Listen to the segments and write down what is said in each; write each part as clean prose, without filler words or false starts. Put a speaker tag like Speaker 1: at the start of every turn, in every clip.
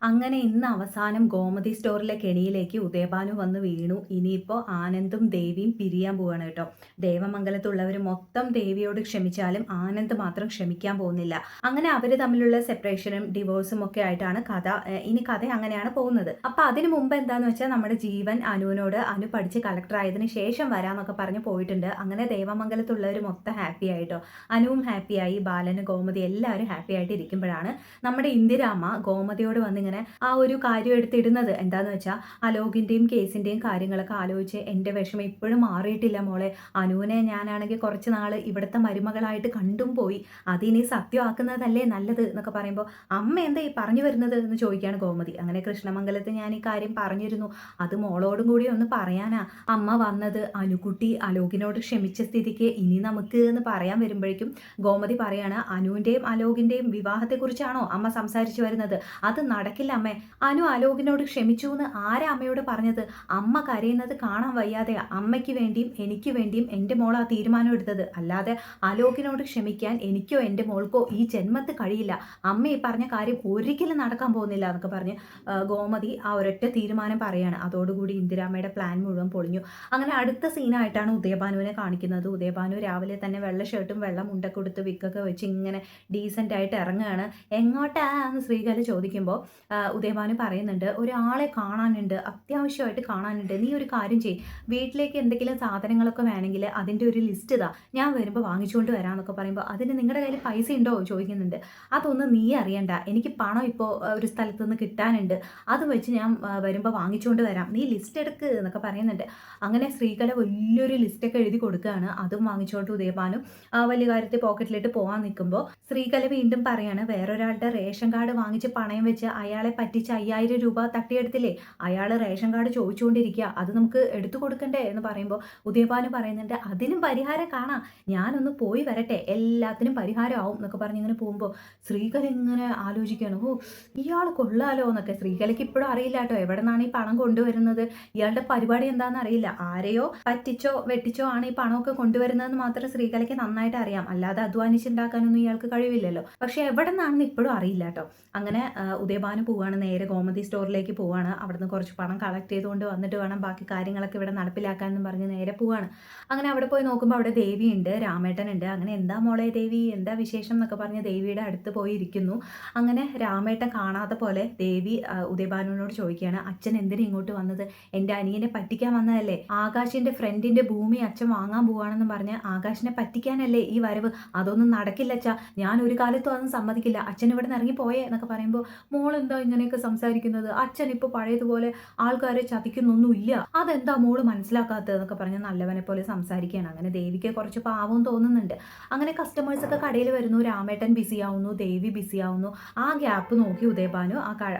Speaker 1: അങ്ങനെ ഇന്ന് അവസാനം ഗോമതി സ്റ്റോറിലെ കെണിയിലേക്ക് ഉദയഭാനു വന്ന് വീണു. ഇനിയിപ്പോൾ ആനന്ദും ദേവിയും പിരിയാൻ പോവാണ് കേട്ടോ. ദേവമംഗലത്തുള്ളവർ മൊത്തം ദേവിയോട് ക്ഷമിച്ചാലും ആനന്ദ് മാത്രം ക്ഷമിക്കാൻ പോകുന്നില്ല. അങ്ങനെ അവർ തമ്മിലുള്ള സെപ്പറേഷനും ഡിവോഴ്സും ഒക്കെ ആയിട്ടാണ് കഥ. ഇനി കഥ അങ്ങനെയാണ് പോകുന്നത്. അപ്പൊ അതിനു മുമ്പ് എന്താന്ന് വെച്ചാൽ നമ്മുടെ ജീവൻ അനുവിനോട് അനു പഠിച്ച് കളക്ടർ ആയതിനു ശേഷം വരാന്നൊക്കെ പറഞ്ഞ് പോയിട്ടുണ്ട്. അങ്ങനെ ദേവമംഗലത്തുള്ളവർ മൊത്തം ഹാപ്പി ആയിട്ടോ. അനുവും ഹാപ്പിയായി, ബാലന് ഗോമതി എല്ലാവരും ഹാപ്പി ആയിട്ട് ഇരിക്കുമ്പോഴാണ് നമ്മുടെ ഇന്ദിരാമ്മ ഗോമതിയോട് വന്നിങ്ങനെ ആ ഒരു കാര്യം എടുത്തിടുന്നത്. എന്താന്ന് വെച്ചാൽ അലോകിന്റെയും കേസിന്റെയും കാര്യങ്ങളൊക്കെ ആലോചിച്ച് എൻ്റെ വിഷമം ഇപ്പോഴും മാറിയിട്ടില്ല മോളെ. അനുവിനെ ഞാനാണെങ്കിൽ കുറച്ച് നാള് ഇവിടുത്തെ മരുമകളായിട്ട് കണ്ടും പോയി, അതിനി സത്യമാക്കുന്നതല്ലേ നല്ലത് എന്നൊക്കെ പറയുമ്പോൾ അമ്മ എന്താ ഈ പറഞ്ഞു വരുന്നത് എന്ന് ചോദിക്കുകയാണ് ഗോമതി. അങ്ങനെ കൃഷ്ണമംഗലത്ത് ഞാൻ ഈ കാര്യം പറഞ്ഞിരുന്നു, അത് മോളോടും കൂടി ഒന്ന് പറയാനാ അമ്മ വന്നത്. അനുകുട്ടി അലോകിനോട് ക്ഷമിച്ച സ്ഥിതിക്ക് ഇനി നമുക്ക് എന്ന് പറയാൻ വരുമ്പോഴേക്കും ഗോമതി പറയാണ്, അനുവിന്റെയും അലോകിന്റെയും വിവാഹത്തെക്കുറിച്ചാണോ അമ്മ സംസാരിച്ചു വരുന്നത്? അത് നടക്കില്ല അമ്മേ. അനു അലോകിനോട് ക്ഷമിച്ചു എന്ന് ആരാ അമ്മയോട് പറഞ്ഞത്? അമ്മ കരയുന്നത് കാണാൻ വയ്യാതെ അമ്മയ്ക്ക് വേണ്ടിയും എനിക്ക് വേണ്ടിയും എൻ്റെ മോൾ ആ തീരുമാനം എടുത്തത്. അല്ലാതെ അലോകിനോട് ക്ഷമിക്കാൻ എനിക്കോ എൻ്റെ മോൾക്കോ ഈ ജന്മത്ത് കഴിയില്ല. അമ്മ ഈ പറഞ്ഞ കാര്യം ഒരിക്കലും നടക്കാൻ പോകുന്നില്ല എന്നൊക്കെ പറഞ്ഞ് ഗോമതി ആ ഒരൊറ്റ തീരുമാനം പറയാണ്. അതോടുകൂടി ഇന്ദിരാമ്മയുടെ പ്ലാൻ മുഴുവൻ പൊളിഞ്ഞു. അങ്ങനെ അടുത്ത സീനായിട്ടാണ് ഉദയഭാനുവിനെ കാണിക്കുന്നത്. ഉദയഭാനു രാവിലെ തന്നെ വെള്ള ഷർട്ടും വെള്ള മുണ്ടൊക്കെ കൊടുത്ത് വിക്കൊക്കെ വെച്ച് ഇങ്ങനെ ഡീസൻ്റ് ആയിട്ട് ഇറങ്ങുകയാണ്. എങ്ങോട്ടാന്ന് ശ്രീകല ചോദിക്കുമ്പോൾ ഉദയഭാനു പറയുന്നുണ്ട്, ഒരാളെ കാണാനുണ്ട്, അത്യാവശ്യമായിട്ട് കാണാനുണ്ട്. നീ ഒരു കാര്യം ചെയ്യ്, വീട്ടിലേക്ക് എന്തെങ്കിലും സാധനങ്ങളൊക്കെ വേണമെങ്കിൽ അതിൻ്റെ ഒരു ലിസ്റ്റ് ഇതാ, ഞാൻ വരുമ്പോൾ വാങ്ങിച്ചുകൊണ്ട് വരാമെന്നൊക്കെ പറയുമ്പോൾ അതിന് നിങ്ങളുടെ കയ്യിൽ പൈസ ഉണ്ടോ ചോദിക്കുന്നുണ്ട്. അതൊന്നും നീ അറിയണ്ട, എനിക്ക് പണം ഇപ്പോൾ ഒരു സ്ഥലത്ത് നിന്ന് കിട്ടാനുണ്ട്, അത് വെച്ച് ഞാൻ വരുമ്പോൾ വാങ്ങിച്ചുകൊണ്ട് വരാം, നീ ലിസ്റ്റ് എടുക്ക് എന്നൊക്കെ പറയുന്നുണ്ട്. അങ്ങനെ ശ്രീകല വലിയൊരു ലിസ്റ്റൊക്കെ എഴുതി കൊടുക്കുകയാണ്. അതും വാങ്ങിച്ചുകൊണ്ട് ഉദയഭാനു വലിയ കാര്യത്തിൽ പോക്കറ്റിലിട്ട് പോകാൻ നിൽക്കുമ്പോൾ ശ്രീകല വീണ്ടും പറയാണ്, വേറൊരാളുടെ റേഷൻ കാർഡ് വാങ്ങിച്ച് പണയം വെച്ച് അയാളെ പറ്റിച്ച് 5000 രൂപ തട്ടിയെടുത്തില്ലേ, അയാൾ റേഷൻ കാർഡ് ചോദിച്ചുകൊണ്ടിരിക്കുക, അത് നമുക്ക് എടുത്തു കൊടുക്കണ്ടേ എന്ന് പറയുമ്പോൾ ഉദയഭാനു പറയുന്നുണ്ട്, അതിനും പരിഹാരം കാണാം, ഞാനൊന്ന് പോയി വരട്ടെ, എല്ലാത്തിനും പരിഹാരമാവും എന്നൊക്കെ പറഞ്ഞ് ഇങ്ങനെ പോകുമ്പോൾ ശ്രീകല ഇങ്ങനെ ആലോചിക്കുകയാണ്, ഓ ഇയാൾ കൊള്ളാലോ എന്നൊക്കെ. ശ്രീകലയ്ക്ക് ഇപ്പോഴും അറിയില്ല കേട്ടോ എവിടെ നിന്നാണ് ഈ പണം കൊണ്ടുവരുന്നത്, ഇയാളുടെ പരിപാടി എന്താണെന്ന് അറിയില്ല. ആരെയോ പറ്റിച്ചോ വെട്ടിച്ചോ ആണ് ഈ പണമൊക്കെ കൊണ്ടുവരുന്നതെന്ന് മാത്രം ശ്രീകലയ്ക്ക് നന്നായിട്ട് അറിയാം, അല്ലാതെ അധ്വാനിച്ചുണ്ടാക്കാനൊന്നും ഇയാൾക്ക് കഴിവില്ലല്ലോ. പക്ഷെ എവിടെ നിന്നാണെന്ന് ഇപ്പോഴും അറിയില്ല കേട്ടോ. അങ്ങനെ ഉദയഭാനു പോവാണ്, നേരെ ഗോമതി സ്റ്റോറിലേക്ക് പോവാണ്. അവിടുന്ന് കുറച്ച് പണം കളക്ട് ചെയ്തുകൊണ്ട് വന്നിട്ട് വേണം ബാക്കി കാര്യങ്ങളൊക്കെ ഇവിടെ നടപ്പിലാക്കാൻ എന്ന് പറഞ്ഞ് നേരെ പോവാണ്. അങ്ങനെ അവിടെ പോയി നോക്കുമ്പോൾ അവിടെ ദേവിയുണ്ട്, രാമേട്ടനുണ്ട്. അങ്ങനെ എന്താ മോളെ ദേവി, എന്താ വിശേഷം എന്നൊക്കെ പറഞ്ഞ് ദേവിയുടെ അടുത്ത് പോയി ഇരിക്കുന്നു. അങ്ങനെ രാമേട്ടൻ കാണാത്ത പോലെ ദേവി ഉദയഭാനുവിനോട് ചോദിക്കുകയാണ്, അച്ഛൻ എന്തിനാ ഇങ്ങോട്ട് വന്നത്? എൻ്റെ അനിയനെ പറ്റിക്കാൻ വന്നതല്ലേ? ആകാശിന്റെ ഫ്രണ്ടിന്റെ ഭൂമി അച്ഛൻ വാങ്ങാൻ പോവാണെന്ന് പറഞ്ഞ് ആകാശിനെ പറ്റിക്കാനല്ലേ ഈ വരവ്? അതൊന്നും നടക്കില്ല അച്ഛാ, ഞാൻ ഒരു കാലത്തും അതൊന്നും സമ്മതിക്കില്ല, അച്ഛൻ ഇവിടെ നിന്ന് ഇറങ്ങി പോയേ എന്നൊക്കെ പറയുമ്പോൾ മോൾ എന്താ ഇങ്ങനെയൊക്കെ സംസാരിക്കുന്നത്? അച്ഛൻ ഇപ്പോൾ പഴയതുപോലെ ആൾക്കാരെ ചതിക്കുന്നൊന്നുമില്ല, അതെന്താ മോള് മനസ്സിലാക്കാത്തതെന്നൊക്കെ പറഞ്ഞ് നല്ലവനെ പോലെ സംസാരിക്കുകയാണ്. അങ്ങനെ ദേവിക്ക് കുറച്ച് പാവം തോന്നുന്നുണ്ട്. അങ്ങനെ കസ്റ്റമേഴ്സൊക്കെ കടയിൽ വരുന്നു, രാമേട്ടൻ ബിസി ആവുന്നു, ദേവി ബിസി ആവുന്നു. ആ ഗ്യാപ്പ് നോക്കി ഉദയഭാനു ആ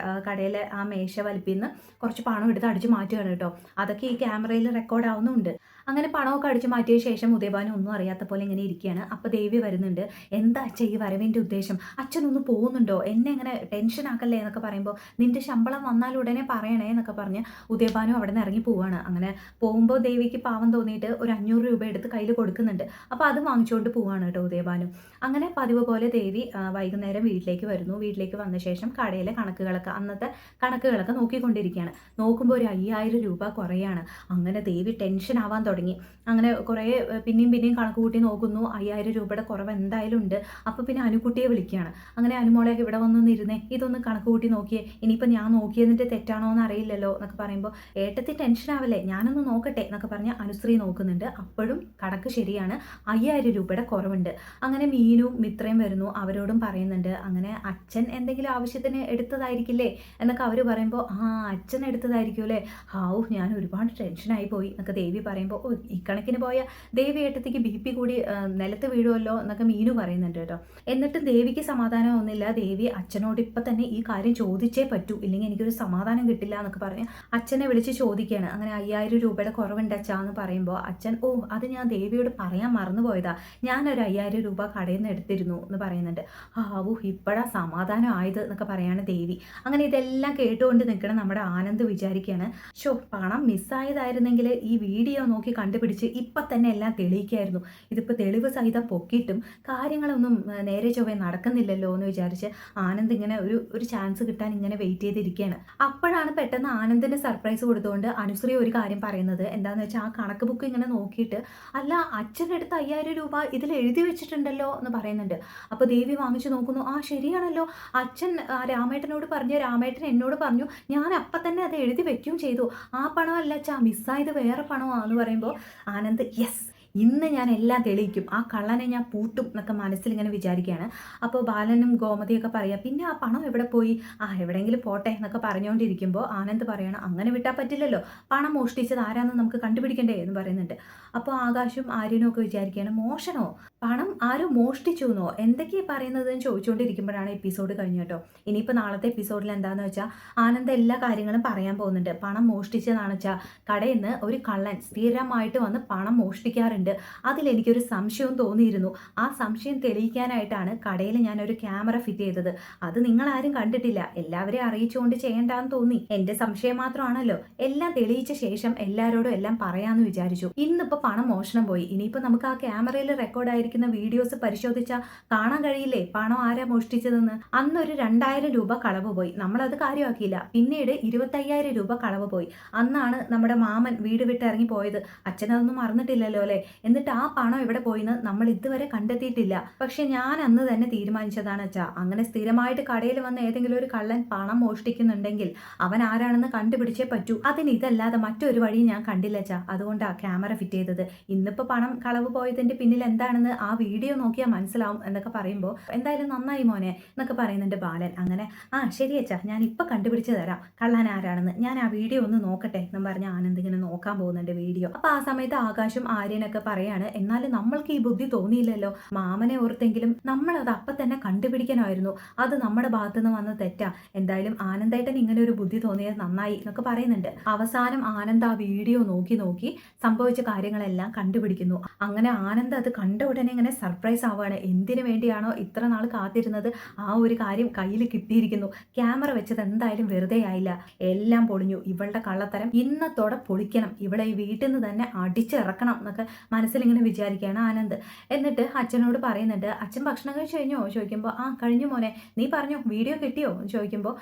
Speaker 1: കടയിലെ ആ മേശ വലിപ്പിന്ന് കുറച്ച് പണം എടുത്ത് അടിച്ചു മാറ്റുകയാണ് കേട്ടോ. അതൊക്കെ ഈ ക്യാമറയിൽ റെക്കോർഡ് ആവുന്നുണ്ട്. അങ്ങനെ പണമൊക്കെ അടിച്ചു മാറ്റിയ ശേഷം ഉദയഭാനു ഒന്നും അറിയാത്ത പോലെ ഇങ്ങനെ ഇരിക്കുകയാണ്. അപ്പോൾ ദേവി വരുന്നുണ്ട്. എന്താ അച്ഛൻ ഈ വരവിൻ്റെ ഉദ്ദേശം? അച്ഛനൊന്ന് പോകുന്നുണ്ടോ? എന്നെ ഇങ്ങനെ ടെൻഷൻ ആക്കല്ലേ എന്നൊക്കെ പറയുമ്പോൾ നിന്റെ ശമ്പളം വന്നാൽ ഉടനെ പറയണേ എന്നൊക്കെ പറഞ്ഞ് ഉദയഭാനു അവിടെ നിന്ന് ഇറങ്ങി പോവാണ്. അങ്ങനെ പോകുമ്പോൾ ദേവിക്ക് പാവം തോന്നിയിട്ട് ഒരു 500 രൂപ എടുത്ത് കയ്യിൽ കൊടുക്കുന്നുണ്ട്. അപ്പോൾ അത് വാങ്ങിച്ചുകൊണ്ട് പോവാണ് കേട്ടോ ഉദയഭാനു. അങ്ങനെ പതിവ് പോലെ ദേവി വൈകുന്നേരം വീട്ടിലേക്ക് വരുന്നു. വീട്ടിലേക്ക് വന്ന ശേഷം കടയിലെ കണക്കുകളൊക്കെ അന്നത്തെ കണക്കുകളൊക്കെ നോക്കിക്കൊണ്ടിരിക്കുകയാണ്. നോക്കുമ്പോൾ ഒരു 5000 രൂപ കുറയാണ്. അങ്ങനെ ദേവി ടെൻഷൻ ആവാൻ തുടങ്ങി. അങ്ങനെ കുറേ പിന്നെയും കണക്ക് കൂട്ടി നോക്കുന്നു. 5000 രൂപയുടെ കുറവ് എന്തായാലും ഉണ്ട്. അപ്പോൾ പിന്നെ അനുക്കുട്ടിയെ വിളിക്കുകയാണ്. അങ്ങനെ അനുമോളെ ഇവിടെ വന്നൊന്നിരുന്നേ, ഇതൊന്ന് കണക്ക് കൂട്ടി നോക്കിയേ, ഇനിയിപ്പോൾ ഞാൻ നോക്കിയതിൻ്റെ തെറ്റാണോ എന്ന് അറിയില്ലല്ലോ എന്നൊക്കെ പറയുമ്പോൾ ഏട്ടത്തി ടെൻഷൻ ആവല്ലേ, ഞാനൊന്ന് നോക്കട്ടെ എന്നൊക്കെ പറഞ്ഞ് അനുശ്രീ നോക്കുന്നുണ്ട്. അപ്പോഴും കണക്ക് ശരിയാണ്, 5000 രൂപയുടെ കുറവുണ്ട്. അങ്ങനെ മീനും മിത്രയും വരുന്നു, അവരോടും പറയുന്നുണ്ട്, അങ്ങനെ അച്ഛൻ എന്തെങ്കിലും ആവശ്യത്തിന് എടുത്തതായിരിക്കില്ലേ എന്നൊക്കെ അവർ പറയുമ്പോൾ അച്ഛൻ എടുത്തതായിരിക്കും അല്ലേ, ഹാവു ഞാൻ ഒരുപാട് ടെൻഷനായി പോയി എന്നൊക്കെ ദേവി പറയുമ്പോൾ ഇക്കണക്കിന് പോയ ദേവി ഏട്ടത്തേക്ക് BP കൂടി നിലത്ത് വീഴുമല്ലോ എന്നൊക്കെ മീനു പറയുന്നുണ്ട് കേട്ടോ. എന്നിട്ടും ദേവിക്ക് സമാധാനം ഒന്നുമില്ല. ദേവി അച്ഛനോട് ഇപ്പം തന്നെ ഈ കാര്യം ചോദിച്ചേ പറ്റൂ, ഇല്ലെങ്കിൽ എനിക്കൊരു സമാധാനം കിട്ടില്ല എന്നൊക്കെ പറഞ്ഞ് അച്ഛനെ വിളിച്ച് ചോദിക്കുകയാണ്. അങ്ങനെ 5000 രൂപയുടെ കുറവുണ്ട് അച്ഛാ എന്ന് പറയുമ്പോൾ അച്ഛൻ, അത് ഞാൻ ദേവിയോട് പറയാൻ മറന്നുപോയതാ, ഞാനൊരു 5000 രൂപ കടയിൽ നിന്ന് എടുത്തിരുന്നു എന്ന് പറയുന്നുണ്ട്. ഇപ്പോഴാ സമാധാനം ആയത് എന്നൊക്കെ പറയാണ് ദേവി. അങ്ങനെ ഇതെല്ലാം കേട്ടുകൊണ്ട് നിൽക്കണം നമ്മുടെ ആനന്ദ് വിചാരിക്കുകയാണ്, പണം മിസ്സായതായിരുന്നെങ്കിൽ ഈ വീഡിയോ നോക്കി കണ്ടുപിടിച്ച് ഇപ്പം തന്നെ എല്ലാം തെളിയിക്കായിരുന്നു. ഇതിപ്പോൾ തെളിവ് സഹിതം പൊക്കിയിട്ടും കാര്യങ്ങളൊന്നും നേരെ ചൊവ്വേ നടക്കുന്നില്ലല്ലോ എന്ന് വിചാരിച്ച് ആനന്ദ് ഇങ്ങനെ ഒരു ചാൻസ് കിട്ടാൻ ഇങ്ങനെ വെയിറ്റ് ചെയ്തിരിക്കുകയാണ്. അപ്പോഴാണ് പെട്ടെന്ന് ആനന്ദിന് സർപ്രൈസ് കൊടുത്തുകൊണ്ട് അനുശ്രീ ഒരു കാര്യം പറയുന്നത്. എന്താണെന്ന് വെച്ചാൽ ആ കണക്ക് ബുക്ക് ഇങ്ങനെ നോക്കിയിട്ട്, അല്ല അച്ഛൻ്റെ അടുത്ത് 5000 രൂപ ഇതിൽ എഴുതി വെച്ചിട്ടുണ്ടല്ലോ എന്ന് പറയുന്നുണ്ട്. അപ്പോൾ ദേവി വാങ്ങിച്ചു നോക്കുന്നു. ആ ശരിയാണല്ലോ, അച്ഛൻ രാമേട്ടനോട് പറഞ്ഞു, രാമേട്ടൻ എന്നോട് പറഞ്ഞു, ഞാൻ അപ്പം തന്നെ അത് എഴുതി വെക്കുകയും ചെയ്തു. ആ പണമല്ല അച്ഛാ, മിസ്സായത് വേറെ പണമാണെന്ന് പറയുമ്പോൾ ആനന്ദ് യെസ്, ഇന്ന് ഞാൻ എല്ലാം തെളിയിക്കും, ആ കള്ളനെ ഞാൻ പൂട്ടും എന്നൊക്കെ മനസ്സിലിങ്ങനെ വിചാരിക്കുകയാണ്. അപ്പോൾ ബാലനും ഗോമതിയൊക്കെ പറയുക, പിന്നെ ആ പണം എവിടെ പോയി, എവിടെയെങ്കിലും പോട്ടെ എന്നൊക്കെ പറഞ്ഞുകൊണ്ടിരിക്കുമ്പോൾ ആനന്ദ് പറയണം, അങ്ങനെ വിട്ടാൽ പറ്റില്ലല്ലോ, പണം മോഷ്ടിച്ചത് ആരാന്ന് നമുക്ക് കണ്ടുപിടിക്കണ്ടേ എന്ന് പറയുന്നുണ്ട്. അപ്പോൾ ആകാശും ആര്യനും ഒക്കെ വിചാരിക്കുകയാണ്, മോഷണോ, പണം ആരും മോഷ്ടിച്ചു എന്നോ, എന്തൊക്കെയാണ് പറയുന്നത് എന്ന് ചോദിച്ചുകൊണ്ടിരിക്കുമ്പോഴാണ് എപ്പിസോഡ് കഴിഞ്ഞു കേട്ടോ. ഇനിയിപ്പോൾ നാളത്തെ എപ്പിസോഡിൽ എന്താണെന്ന് വെച്ചാൽ ആനന്ദ് എല്ലാ കാര്യങ്ങളും പറയാൻ പോകുന്നുണ്ട്. പണം മോഷ്ടിച്ചതാണെന്ന് വെച്ചാൽ കടയിൽ നിന്ന് ഒരു കള്ളൻ സ്ഥിരമായിട്ട് വന്ന് പണം മോഷ്ടിക്കാറുണ്ട്. അതിലെനിക്കൊരു സംശയവും തോന്നിയിരുന്നു. ആ സംശയം തെളിയിക്കാനായിട്ടാണ് കടയിൽ ഞാനൊരു ക്യാമറ ഫിറ്റ് ചെയ്തത്. അത് നിങ്ങളാരും കണ്ടിട്ടില്ല, എല്ലാവരെയും അറിയിച്ചുകൊണ്ട് ചെയ്യേണ്ടെന്ന് തോന്നി. എൻ്റെ സംശയം മാത്രമാണല്ലോ, എല്ലാം തെളിയിച്ച ശേഷം എല്ലാവരോടും എല്ലാം പറയാമെന്ന് വിചാരിച്ചു. ഇന്നിപ്പോൾ പണം മോഷണം പോയി. ഇനിയിപ്പോൾ നമുക്ക് ആ ക്യാമറയിൽ റെക്കോർഡായിരിക്കുന്ന വീഡിയോസ് പരിശോധിച്ചാൽ കാണാൻ കഴിയില്ലേ പണം ആരാ മോഷ്ടിച്ചതെന്ന്. അന്നൊരു 2000 രൂപ കളവ് പോയി, നമ്മളത് കാര്യമാക്കിയില്ല. പിന്നീട് 25000 രൂപ കളവ് പോയി. അന്നാണ് നമ്മുടെ മാമൻ വീട് വിട്ടിറങ്ങി പോയത്. അച്ഛനതൊന്നും മറന്നിട്ടില്ലല്ലോ അല്ലേ. എന്നിട്ട് ആ പണം എവിടെ പോയിന്ന് നമ്മൾ ഇതുവരെ കണ്ടെത്തിയിട്ടില്ല. പക്ഷെ ഞാൻ അന്ന് തന്നെ തീരുമാനിച്ചതാണ് അച്ഛാ, അങ്ങനെ സ്ഥിരമായിട്ട് കടയിൽ വന്ന് ഏതെങ്കിലും ഒരു കള്ളൻ പണം മോഷ്ടിക്കുന്നുണ്ടെങ്കിൽ അവൻ ആരാണെന്ന് കണ്ടുപിടിച്ചേ പറ്റൂ. അതിന് ഇതല്ലാതെ മറ്റൊരു വഴി ഞാൻ കണ്ടില്ല അച്ഛാ, അതുകൊണ്ടാണ് ക്യാമറ ഫിറ്റ് ചെയ്തത്. ഇന്നിപ്പോൾ പണം കളവ് പോയതിന്റെ പിന്നിൽ എന്താണെന്ന് ആ വീഡിയോ നോക്കിയാൽ മനസ്സിലാവും എന്നൊക്കെ പറയുമ്പോൾ, എന്തായാലും നന്നായി മോനെ എന്നൊക്കെ പറയുന്നുണ്ട് ബാലൻ. അങ്ങനെ ശരി അച്ഛാ, ഞാൻ ഇപ്പം കണ്ടുപിടിച്ച് തരാം കള്ളൻ ആരാണെന്ന്, ഞാൻ ആ വീഡിയോ ഒന്ന് നോക്കട്ടെ എന്നും പറഞ്ഞ് ആനന്ദ് ഇങ്ങനെ നോക്കാൻ പോകുന്നുണ്ട് വീഡിയോ. അപ്പോൾ ആ സമയത്ത് ആകാശും ആര്യനൊക്കെ പറയാണ്, എന്നാലും നമ്മൾക്ക് ഈ ബുദ്ധി തോന്നിയില്ലല്ലോ, മാമനെ ഓർത്തെങ്കിലും നമ്മൾ അത് അപ്പം തന്നെ കണ്ടുപിടിക്കാനായിരുന്നു, അത് നമ്മുടെ ഭാഗത്തുനിന്ന് വന്ന് തെറ്റാ. എന്തായാലും ആനന്ദേട്ടൻ ഇങ്ങനെ ഒരു ബുദ്ധി തോന്നിയത് നന്നായി എന്നൊക്കെ പറയുന്നുണ്ട്. അവസാനം ആനന്ദ് ആ വീഡിയോ നോക്കി സംഭവിച്ച കാര്യങ്ങളെല്ലാം കണ്ടുപിടിക്കുന്നു. അങ്ങനെ ആനന്ദ് അത് കണ്ട ഉടനെ ഇങ്ങനെ സർപ്രൈസ് ആവുകയാണ്. എന്തിനു വേണ്ടിയാണോ ഇത്ര നാൾ കാത്തിരുന്നത്, ആ ഒരു കാര്യം കയ്യിൽ കിട്ടിയിരിക്കുന്നു. ക്യാമറ വെച്ചത് എന്തായാലും വെറുതെ ആയില്ല, എല്ലാം പൊളിഞ്ഞു. ഇവളുടെ കള്ളത്തരം ഇന്നത്തോടെ പൊളിക്കണം, ഇവളെ ഈ വീട്ടിൽ നിന്ന് തന്നെ അടിച്ചിറക്കണം എന്നൊക്കെ മനസ്സിലിങ്ങനെ വിചാരിക്കുകയാണ് ആനന്ദ്. എന്നിട്ട് അച്ഛനോട് പറയുന്നുണ്ട്, അച്ഛൻ ഭക്ഷണം കഴിച്ചു കഴിഞ്ഞോ ചോദിക്കുമ്പോൾ, കഴിഞ്ഞു മോനെ, നീ പറഞ്ഞു വീഡിയോ കിട്ടിയോ ചോദിക്കുമ്പോൾ,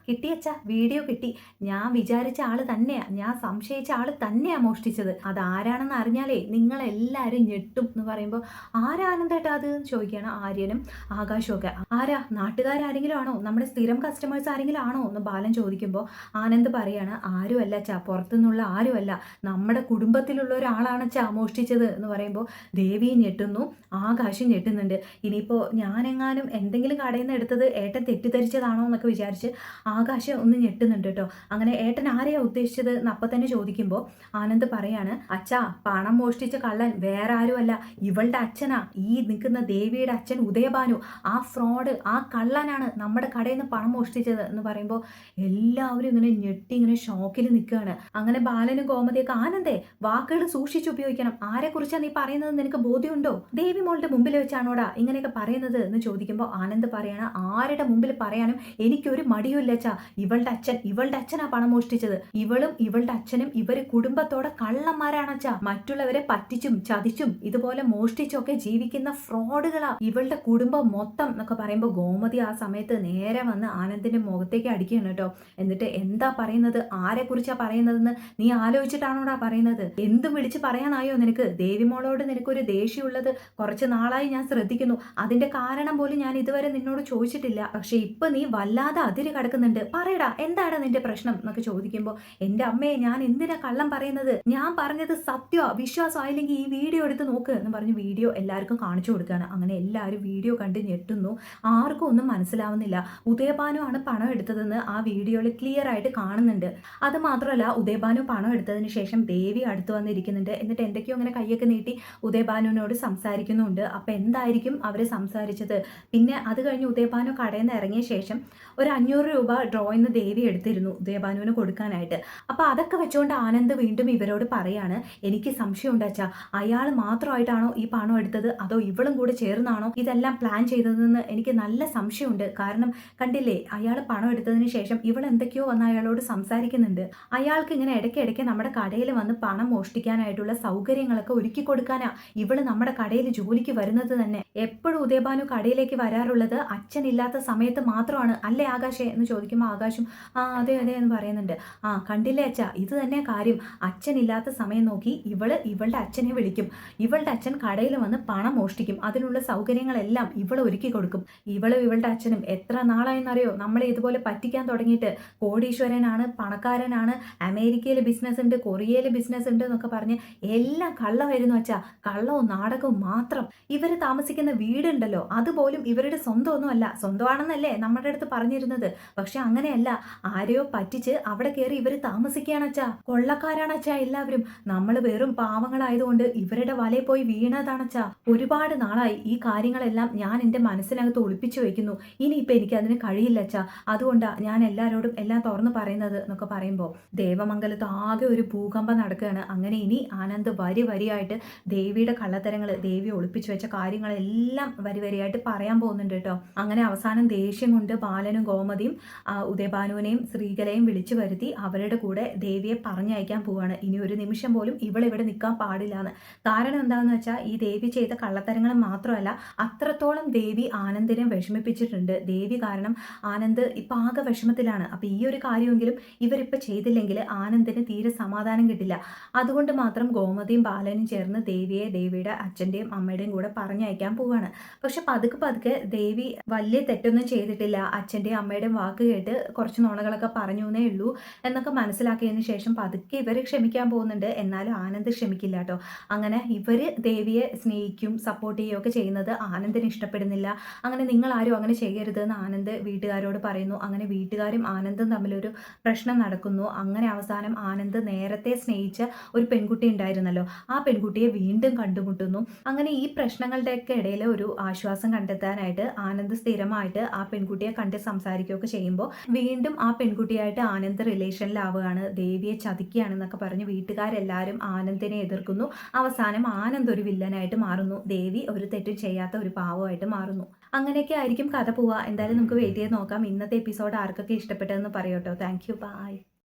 Speaker 1: കിട്ടി അച്ഛാ, വീഡിയോ കിട്ടി. ഞാൻ വിചാരിച്ച ആള് തന്നെയാ, ഞാൻ സംശയിച്ച ആള് തന്നെയാ മോഷ്ടിച്ചത്. അതാരാണെന്ന് അറിഞ്ഞാലേ നിങ്ങളെല്ലാവരും ഞെട്ടും എന്ന് പറയുമ്പോൾ, ആരാനന്ദേട്ടാ അത് ചോദിക്കുകയാണ് ആര്യനും ആകാശവും ഒക്കെ. ആരാ, നാട്ടുകാരെങ്കിലും ആണോ, നമ്മുടെ സ്ഥിരം കസ്റ്റമേഴ്സ് ആരെങ്കിലും ആണോ എന്ന് ബാലൻ ചോദിക്കുമ്പോൾ ആനന്ദ് പറയാണ്, ആരുമല്ല അച്ഛാ, പുറത്തുനിന്നുള്ള ആരുമല്ല, നമ്മുടെ കുടുംബത്തിലുള്ള ഒരാളാണ് അച്ഛാ മോഷ്ടിച്ചത് എന്ന് പറയുമ്പോൾ ദേവിയും ഞെട്ടുന്നു, ആകാശം ഞെട്ടുന്നുണ്ട്. ഇനിയിപ്പോൾ ഞാനെങ്ങാനും എന്തെങ്കിലും കടയിൽ നിന്ന് എടുത്തത് ഏട്ടൻ തെറ്റിദ്ധരിച്ചതാണോ എന്നൊക്കെ വിചാരിച്ച് ആകാശം ഒന്ന് ഞെട്ടുന്നുണ്ട് കേട്ടോ. അങ്ങനെ ഏട്ടൻ ആരെയാ ഉദ്ദേശിച്ചത് എന്ന് അപ്പം തന്നെ ചോദിക്കുമ്പോൾ ആനന്ദ് പറയാണ്, അച്ഛാ, പണം മോഷ്ടിച്ച കള്ളൻ വേറെ ആരുമല്ല, ഇവളുടെ അച്ഛനാ, ഈ നിൽക്കുന്ന ദേവിയുടെ അച്ഛൻ ഉദയഭാനു, ആ ഫ്രോഡ്, ആ കള്ളനാണ് നമ്മുടെ കടയിൽ നിന്ന് പണം മോഷ്ടിച്ചത് എന്ന് പറയുമ്പോൾ എല്ലാവരും ഇങ്ങനെ ഞെട്ടി ഇങ്ങനെ ഷോക്കിൽ നിൽക്കുകയാണ്. അങ്ങനെ ബാലനും ഗോമതിയൊക്കെ, ആനന്ദേ വാക്കുകൾ സൂക്ഷിച്ചുപയോഗിക്കണം, ആരെക്കുറിച്ചാണ് നീ പറയുന്നത് നിനക്ക് ബോധ്യമുണ്ടോ, ദേവി മോളുടെ മുമ്പിൽ വെച്ചാണോടാ ഇങ്ങനെയൊക്കെ പറയുന്നത് എന്ന് ചോദിക്കുമ്പോൾ ആനന്ദ് പറയാണ്, ആരുടെ മുമ്പിൽ പറയാനും എനിക്കൊരു മടിയുമില്ല അച്ഛാ, ഇവളുടെ അച്ഛനാ പണം മോഷ്ടിച്ചത്, ഇവളും ഇവളുടെ അച്ഛനും ഇവര് കുടുംബത്തോടെ കള്ളന്മാരാണ് അച്ഛാ, മറ്റുള്ളവരെ പറ്റിച്ചും ചതിച്ചും ഇതുപോലെ മോഷ്ടിച്ചൊക്കെ ജീവിക്കുന്ന ഫ്രോഡുകളാ ഇവളുടെ കുടുംബം മൊത്തം എന്നൊക്കെ പറയുമ്പോൾ ഗോമതി ആ സമയത്ത് നേരെ വന്ന് ആനന്ദിന്റെ മുഖത്തേക്ക് അടിക്കുകയാണ് കേട്ടോ. എന്നിട്ട് എന്താ പറയുന്നത്, ആരെക്കുറിച്ചാ പറയുന്നതെന്ന് നീ ആലോചിച്ചിട്ടാണോടാ പറയുന്നത്, എന്തും വിളിച്ച് പറയാനായോ നിനക്ക്, ദേവിമോളോട് നിനക്കൊരു ദേഷ്യമുള്ളത് കുറച്ച് നാളായി ഞാൻ ശ്രദ്ധിക്കുന്നു, അതിന്റെ കാരണം പോലും ഞാൻ ഇതുവരെ നിന്നോട് ചോദിച്ചിട്ടില്ല, പക്ഷെ ഇപ്പൊ നീ വല്ലാതെ അതിര് കടക്കുന്നുണ്ട്, പറയടാ എന്താണ് നിന്റെ പ്രശ്നം എന്നൊക്കെ ചോദിക്കുമ്പോൾ, എന്റെ അമ്മയെ ഞാൻ എന്തിനാ കള്ളം പറയുന്നത്, ഞാൻ പറഞ്ഞത് സത്യമോ വിശ്വാസം ആയില്ലെങ്കിൽ ഈ വീഡിയോ എടുത്ത് നോക്ക് എന്ന് പറഞ്ഞ് വീഡിയോ എല്ലാവർക്കും കാണിച്ചു കൊടുക്കുകയാണ്. അങ്ങനെ എല്ലാവരും വീഡിയോ കണ്ട് ഞെട്ടുന്നു, ആർക്കും ഒന്നും മനസ്സിലാവുന്നില്ല. ഉദയഭാനു ആണ് പണം എടുത്തതെന്ന് ആ വീഡിയോയിൽ ക്ലിയർ ആയിട്ട് കാണുന്നുണ്ട്. അത് മാത്രമല്ല, ഉദയഭാനു പണം എടുത്തതിന് ശേഷം ദേവി അടുത്ത് വന്നിരിക്കുന്നുണ്ട്. എന്നിട്ട് എന്തൊക്കെയോ അങ്ങനെ കൈയൊക്കെ നീട്ടി ഉദയഭാനുവിനോട് സംസാരിക്കുന്നുണ്ട്. അപ്പം എന്തായിരിക്കും അവർ സംസാരിച്ചത്. പിന്നെ അത് കഴിഞ്ഞ് ഉദയഭാനു കടയിൽ നിന്ന് ഇറങ്ങിയ ശേഷം ഒരു 500 രൂപ ഡ്രോയിൽ നിന്ന് ദേവി എടുത്തിരുന്നു ഉദയഭാനുവിന് കൊടുക്കാനായിട്ട്. അപ്പോൾ അതൊക്കെ വെച്ചുകൊണ്ട് ആനന്ദ് വീണ്ടും ഇവരോട് പറയാണ്, എനിക്ക് സംശയമുണ്ട് അച്ഛാ, അയാൾ മാത്രമായിട്ടാണോ ഈ പണം എടുത്തത് അതോ ഇവളും കൂടെ ചേർന്നാണോ ഇതെല്ലാം പ്ലാൻ ചെയ്തതെന്ന് എനിക്ക് നല്ല സംശയമുണ്ട്. കാരണം കണ്ടില്ലേ, അയാൾ പണം എടുത്തതിന് ശേഷം ഇവൾ എന്തൊക്കെയോ വന്ന് അയാളോട് സംസാരിക്കുന്നുണ്ട്. അയാൾക്ക് ഇങ്ങനെ ഇടയ്ക്കിടയ്ക്ക് നമ്മുടെ കടയിൽ വന്ന് പണം മോഷ്ടിക്കാനായിട്ടുള്ള സൗകര്യങ്ങളൊക്കെ ഒരുക്കി കൊടുക്കാനാ ഇവള് നമ്മുടെ കടയിൽ ജോലിക്ക് വരുന്നത് തന്നെ. എപ്പോഴും ഉദയഭാനു കടയിലേക്ക് വരാറുള്ളത് അച്ഛനില്ലാത്ത സമയത്ത് മാത്രമാണ് അല്ലേ ആകാശേ എന്ന് ചോദിക്കുമ്പോൾ ആകാശും ആ അതെ അതെ എന്ന് പറയുന്നുണ്ട്. ആ കണ്ടില്ലേ അച്ഛാ, ഇത് തന്നെ കാര്യം. അച്ഛനില്ലാത്ത സമയം നോക്കി ഇവളുടെ അച്ഛനെ വിളിക്കും. ഇവളുടെ അച്ഛൻ കടയിൽ വന്ന് പണം മോഷ്ടിക്കും. അതിനുള്ള സൗകര്യങ്ങളെല്ലാം ഇവൾ ഒരുക്കി കൊടുക്കും. ഇവളുടെ അച്ഛനും എത്ര നാളായെന്നറിയോ നമ്മളെ ഇതുപോലെ പറ്റിക്കാൻ തുടങ്ങിയിട്ട്. കോടീശ്വരനാണ്, പണക്കാരനാണ്, അമേരിക്കയിൽ ബിസിനസ് ഉണ്ട്, കൊറിയയിൽ ബിസിനസ് ഉണ്ട് എന്നൊക്കെ പറഞ്ഞ് എല്ലാം കള്ളമായിരുന്നു അച്ഛാ. കള്ളവും നാടകവും മാത്രം. ഇവർ താമസിക്കുന്ന വീടുണ്ടല്ലോ അതുപോലും ഇവരുടെ സ്വന്തമൊന്നുമല്ല. സ്വന്തമാണെന്നല്ലേ നമ്മുടെ അടുത്ത് പറഞ്ഞിരുന്നത്. പക്ഷെ അങ്ങനെയല്ല, ആരെയോ പറ്റിച്ച് അവിടെ കയറി ഇവർ താമസിക്കുകയാണച്ചാ. കൊള്ളക്കാരാണച്ചാ എല്ലാവരും. നമ്മൾ വെറും പാവങ്ങളായതുകൊണ്ട് ഇവരുടെ വലയിൽ പോയി വീണതാണച്ചാ. ഒരുപാട് നാളായി ഈ കാര്യങ്ങളെല്ലാം ഞാൻ എൻ്റെ മനസ്സിനകത്ത് ഒളിപ്പിച്ചു വെക്കുന്നു. ഇനിയിപ്പോൾ എനിക്ക് അതിന് കഴിയില്ലച്ചാ. അതുകൊണ്ടാണ് ഞാൻ എല്ലാവരോടും എല്ലാം തുറന്നു പറയുന്നത് എന്നൊക്കെ പറയുമ്പോൾ ദേവമംഗലത്ത് ആകെ ഒരു ഭൂകമ്പം നടക്കുകയാണ്. അങ്ങനെ ഇനി ആനന്ദ് വരിയായിട്ട് ദേവിയുടെ കള്ളത്തരങ്ങൾ, ദേവി ഒളിപ്പിച്ചു വെച്ച കാര്യങ്ങളെല്ലാം വരിയായിട്ട് പറയാൻ പോകുന്നുണ്ട് കേട്ടോ. അങ്ങനെ അവസാനം ദേഷ്യം കൊണ്ട് ബാലനും ഗോമതിയും ഉദയഭാനുവിനെയും ശ്രീകലയും വിളിച്ചു വരുത്തി അവരുടെ കൂടെ ദേവിയെ പറഞ്ഞയക്കാൻ പോവാണ്. ഇനി ഒരു നിമിഷം പോലും ഇവളിവിടെ നിൽക്കാൻ പാടില്ലാന്ന്. കാരണം എന്താണെന്ന് വെച്ചാൽ ഈ ദേവി ചെയ്ത കള്ളത്തരങ്ങൾ മാത്രമല്ല, അത്രത്തോളം ദേവി ആനന്ദിനെ വിഷമിപ്പിച്ചിട്ടുണ്ട്. ദേവി കാരണം ആനന്ദ് ഇപ്പം ആകെ വിഷമത്തിലാണ്. അപ്പം ഈ ഒരു കാര്യമെങ്കിലും ഇവരിപ്പോൾ ചെയ്തില്ലെങ്കിൽ ആനന്ദിന് തീരെ സമാധാനം കിട്ടില്ല. അതുകൊണ്ട് മാത്രം ഗോമതിയും ബാലനും ചേർന്ന് ദേവിയുടെ അച്ഛൻ്റെയും അമ്മയുടെയും കൂടെ പറഞ്ഞയക്കാൻ പോവാണ്. പക്ഷെ പതുക്കെ ദേവി വലിയ തെറ്റൊന്നും ചെയ്തിട്ടില്ല. അച്ഛൻ്റെയും അമ്മയുടെയും വാക്ക് കേട്ട് കുറച്ച് നുണകളൊക്കെ പറഞ്ഞു എന്നേ ഉള്ളൂ എന്നൊക്കെ മനസ്സിലാക്കിയതിന് ശേഷം പതുക്കെ ഇവർ ക്ഷമിക്കാൻ പോകുന്നുണ്ട്. എന്നാലും ആനന്ദ് ക്ഷമിക്കില്ല കേട്ടോ. അങ്ങനെ ഇവർ ദേവിയെ സ്നേഹിക്കും, സപ്പോർട്ട് ചെയ്യുകയൊക്കെ ചെയ്യുന്നത് ആനന്ദിന് ഇഷ്ടപ്പെടുന്നില്ല. അങ്ങനെ നിങ്ങൾ ആരും അങ്ങനെ ചെയ്യരുത് എന്ന് ആനന്ദ് വീട്ടുകാരോട് പറയുന്നു. അങ്ങനെ വീട്ടുകാരും ആനന്ദും തമ്മിലൊരു പ്രശ്നം നടക്കുന്നു. അങ്ങനെ അവസാനം ആനന്ദ് നേരത്തെ സ്നേഹിച്ച ഒരു പെൺകുട്ടി ഉണ്ടായിരുന്നല്ലോ, ആ പെൺകുട്ടിയെ വീണ്ടും കണ്ടുമുട്ടുന്നു. അങ്ങനെ ഈ പ്രശ്നങ്ങളുടെയൊക്കെ ഇടയിൽ ഒരു ആശ്വാസം കണ്ടെത്താനായിട്ട് ആനന്ദ് സ്ഥിരമായിട്ട് ആ പെൺകുട്ടിയെ കണ്ട് സംസാരിക്കുകയൊക്കെ ചെയ്യുമ്പോൾ വീണ്ടും ആ പെൺകുട്ടിയായിട്ട് ആനന്ദ് റിലേഷനിലാവുകയാണ്. ദേവിയെ ചതിക്കുകയാണെന്നൊക്കെ പറഞ്ഞ് വീട്ടുകാരെല്ലാവരും ആനന്ദിനെ എതിർക്കുന്നു. അവസാനം ആനന്ദ് ഒരു വില്ലനായിട്ട് മാറുന്നു. ദേവി ഒരു തെറ്റും ചെയ്യാത്ത ഒരു പാവമായിട്ട് മാറുന്നു. അങ്ങനെയൊക്കെ ആയിരിക്കും കഥ പോവുക. എന്തായാലും നമുക്ക് വെയിറ്റ് ചെയ്ത് നോക്കാം. ഇന്നത്തെ എപ്പിസോഡ് ആർക്കൊക്കെ ഇഷ്ടപ്പെട്ടതെന്ന് പറയോട്ടോ. Thank you, by.